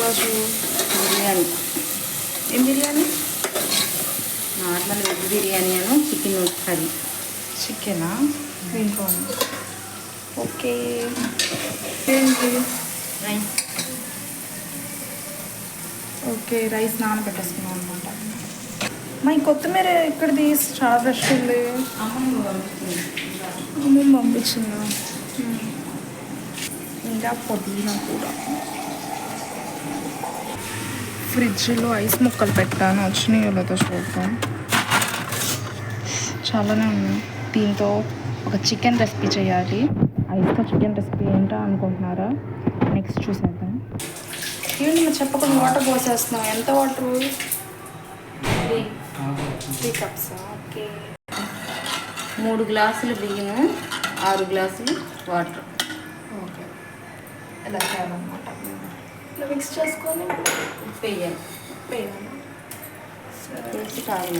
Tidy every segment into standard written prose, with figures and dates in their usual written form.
ఈరోజు? బిర్యానీ. ఏం biryani? Normal veg biryani chicken curry. చికెనా? దీంట్లో ఓకే. ఏంటి? రైస్. ఓకే, రైస్ నానబెట్టేసుకున్నాం అనమాట. మా ఈ కొత్తిమీర ఎక్కడిది? చాలా ఫ్రెష్ ఉంది. అమ్మమ్మ పంపించిందా? ఇంకా పుదీనా కూడా. ఫ్రిడ్జ్లో ఐస్ ముక్కలు పెట్టాను, వచ్చినాయో లేదో చూద్దాం. చాలానే ఉన్నాయి. దీంతో ఒక చికెన్ రెసిపీ చేయాలి. ఐస్తో చికెన్ రెసిపీ ఏంటో అనుకుంటున్నారా? నెక్స్ట్ చూసేద్దాం. ఏంటి మీరు చెప్పకుండా వాటర్ పోసేస్తున్నాం? ఎంత వాటరు? 3 కప్స్. ఓకే. 3 గ్లాసులు బియ్యము, 6 గ్లాసులు వాటర్. ఓకే, ఇలా చేయాలన్నమాట. ఇలా మిక్స్ చేసుకొని ఉప్పు వేయాలి. వేయాలి. వేసి కావాలి.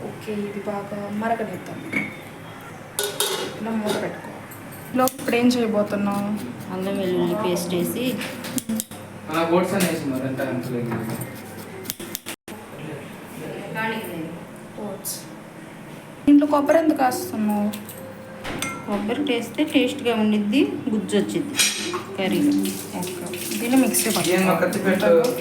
ఓకే, ఇది బాగా మరగనిద్దాం. ఇలా మూత పెట్టుకోవాలి. ఇలా ఇప్పుడు ఏం చేయబోతున్నాం? అల్లం వెల్లుల్లి పేస్ట్ వేసి ఓట్స్. దీంట్లో కొబ్బరి ఎందుకు వేస్తున్నావు? కొబ్బరి వేస్తే టేస్ట్గా ఉండిద్ది, గుజ్జు వచ్చింది కర్రీలో. ఓకే, దీన్ని మిక్సీ పట్టుకోవాలి.